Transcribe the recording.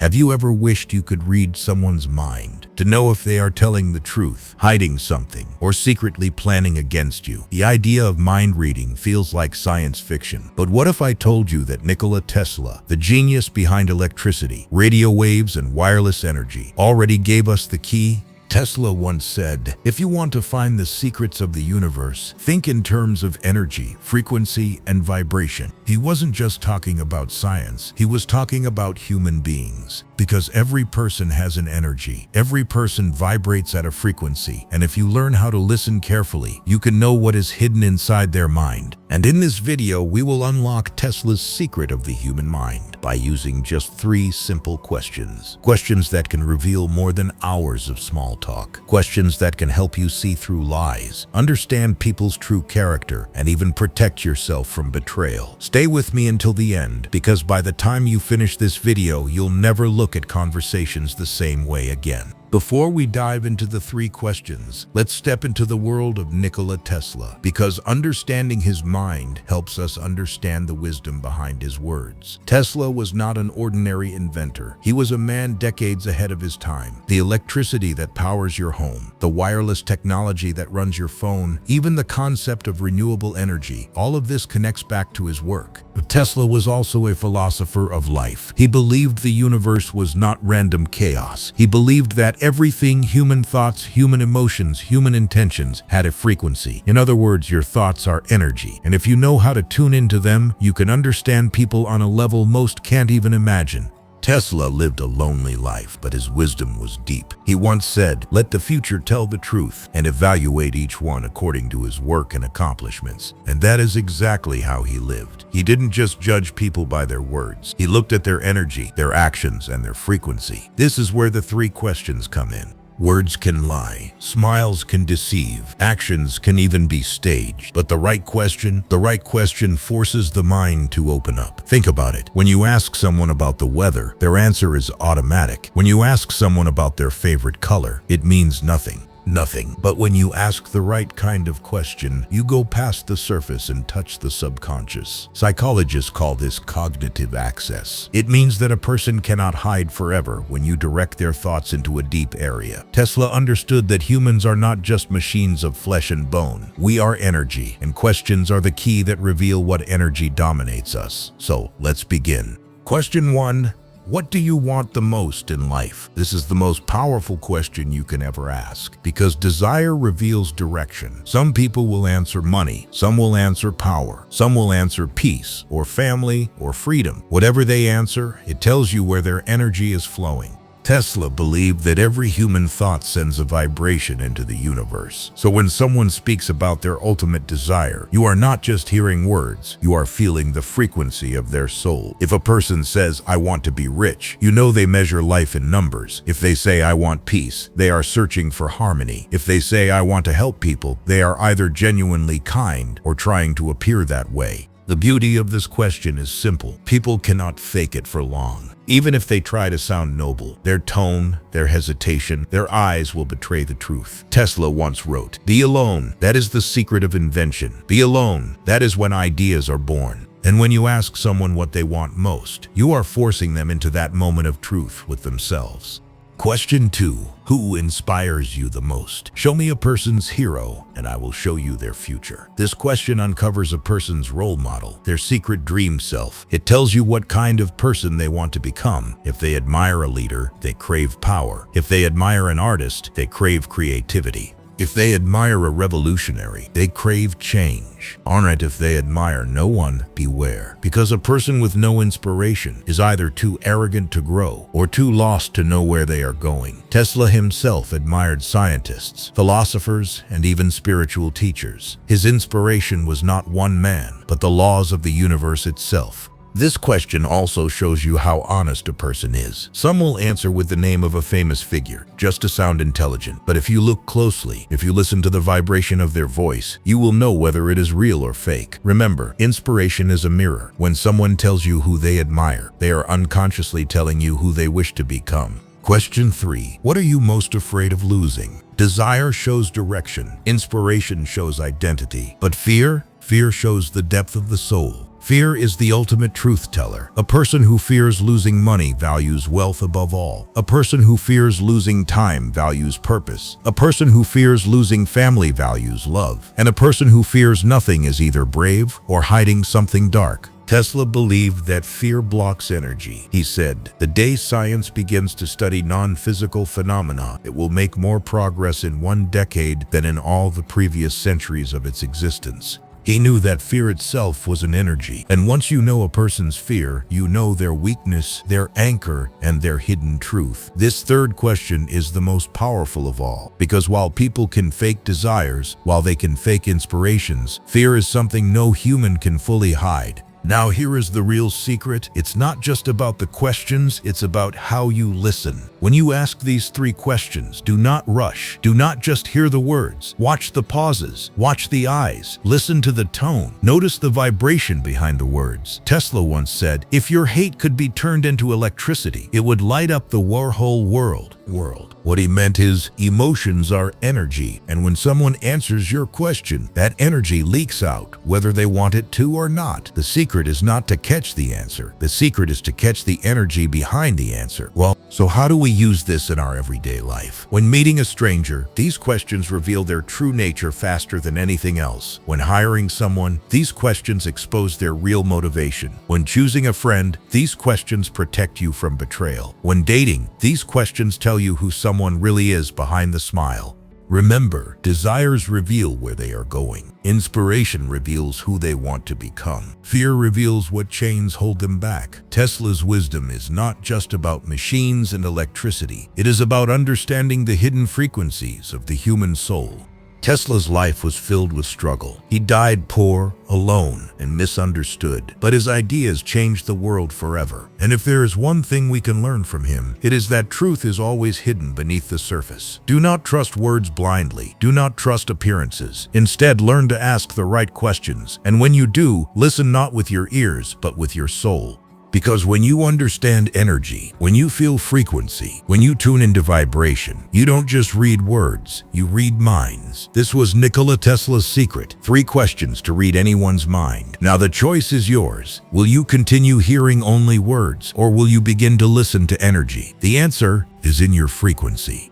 Have you ever wished you could read someone's mind, to know if they are telling the truth, hiding something, or secretly planning against you? The idea of mind reading feels like science fiction. But what if I told you that Nikola Tesla, the genius behind electricity, radio waves, and wireless energy, already gave us the key? Tesla once said, "If you want to find the secrets of the universe, think in terms of energy, frequency, and vibration." He wasn't just talking about science, he was talking about human beings. Because every person has an energy, every person vibrates at a frequency, and if you learn how to listen carefully, you can know what is hidden inside their mind. And in this video, we will unlock Tesla's secret of the human mind by using just 3 simple questions. Questions that can reveal more than hours of small talk. Questions that can help you see through lies, understand people's true character, and even protect yourself from betrayal. Stay with me until the end, because by the time you finish this video, you'll never look at conversations the same way again. Before we dive into the 3 questions, let's step into the world of Nikola Tesla, because understanding his mind helps us understand the wisdom behind his words. Tesla was not an ordinary inventor. He was a man decades ahead of his time. The electricity that powers your home, the wireless technology that runs your phone, even the concept of renewable energy, all of this connects back to his work. But Tesla was also a philosopher of life. He believed the universe was not random chaos. He believed that everything, human thoughts, human emotions, human intentions, had a frequency. In other words, your thoughts are energy. And if you know how to tune into them, you can understand people on a level most can't even imagine. Tesla lived a lonely life, but his wisdom was deep. He once said, "Let the future tell the truth and evaluate each one according to his work and accomplishments." And that is exactly how he lived. He didn't just judge people by their words. He looked at their energy, their actions, and their frequency. This is where the 3 questions come in. Words can lie, smiles can deceive, actions can even be staged. But the right question forces the mind to open up. Think about it. When you ask someone about the weather, their answer is automatic. When you ask someone about their favorite color, it means nothing. But when you ask the right kind of question, you go past the surface and touch the subconscious. Psychologists call this cognitive access. It means that a person cannot hide forever when you direct their thoughts into a deep area. Tesla understood that humans are not just machines of flesh and bone. We are energy, and questions are the key that reveal what energy dominates us. So let's begin. Question 1. What do you want the most in life? This is the most powerful question you can ever ask, because desire reveals direction. Some people will answer money, some will answer power, some will answer peace, or family, or freedom. Whatever they answer, it tells you where their energy is flowing. Tesla believed that every human thought sends a vibration into the universe. So when someone speaks about their ultimate desire, you are not just hearing words, you are feeling the frequency of their soul. If a person says, "I want to be rich," you know they measure life in numbers. If they say, "I want peace," they are searching for harmony. If they say, "I want to help people," they are either genuinely kind or trying to appear that way. The beauty of this question is simple. People cannot fake it for long. Even if they try to sound noble, their tone, their hesitation, their eyes will betray the truth. Tesla once wrote, "Be alone. That is the secret of invention. Be alone. That is when ideas are born." And when you ask someone what they want most, you are forcing them into that moment of truth with themselves. Question 2. Who inspires you the most? Show me a person's hero, and I will show you their future. This question uncovers a person's role model, their secret dream self. It tells you what kind of person they want to become. If they admire a leader, they crave power. If they admire an artist, they crave creativity. If they admire a revolutionary, they crave change. Alright, if they admire no one, beware. Because a person with no inspiration is either too arrogant to grow or too lost to know where they are going. Tesla himself admired scientists, philosophers, and even spiritual teachers. His inspiration was not one man, but the laws of the universe itself. This question also shows you how honest a person is. Some will answer with the name of a famous figure, just to sound intelligent. But if you look closely, if you listen to the vibration of their voice, you will know whether it is real or fake. Remember, inspiration is a mirror. When someone tells you who they admire, they are unconsciously telling you who they wish to become. Question 3. What are you most afraid of losing? Desire shows direction. Inspiration shows identity. But fear shows the depth of the soul. Fear is the ultimate truth teller. A person who fears losing money values wealth above all. A person who fears losing time values purpose. A person who fears losing family values love. And a person who fears nothing is either brave or hiding something dark. Tesla believed that fear blocks energy. He said, "The day science begins to study non-physical phenomena, it will make more progress in 1 decade than in all the previous centuries of its existence." He knew that fear itself was an energy. And once you know a person's fear, you know their weakness, their anchor, and their hidden truth. This third question is the most powerful of all, because while people can fake desires, while they can fake inspirations, fear is something no human can fully hide. Now here is the real secret. It's not just about the questions, it's about how you listen. When you ask these 3 questions, do not rush. Do not just hear the words. Watch the pauses. Watch the eyes. Listen to the tone. Notice the vibration behind the words. Tesla once said, "If your hate could be turned into electricity, it would light up the whole world. What he meant is, emotions are energy, and when someone answers your question, that energy leaks out, whether they want it to or not. The secret is not to catch the answer. The secret is to catch the energy behind the answer. Well, so how do we use this in our everyday life? When meeting a stranger, these questions reveal their true nature faster than anything else. When hiring someone, these questions expose their real motivation. When choosing a friend, these questions protect you from betrayal. When dating, these questions tell you who someone really is behind the smile. Remember, desires reveal where they are going. Inspiration reveals who they want to become. Fear reveals what chains hold them back. Tesla's wisdom is not just about machines and electricity. It is about understanding the hidden frequencies of the human soul. Tesla's life was filled with struggle. He died poor, alone, and misunderstood. But his ideas changed the world forever. And if there is one thing we can learn from him, it is that truth is always hidden beneath the surface. Do not trust words blindly. Do not trust appearances. Instead, learn to ask the right questions. And when you do, listen not with your ears, but with your soul. Because when you understand energy, when you feel frequency, when you tune into vibration, you don't just read words, you read minds. This was Nikola Tesla's secret. 3 questions to read anyone's mind. Now the choice is yours. Will you continue hearing only words, or will you begin to listen to energy? The answer is in your frequency.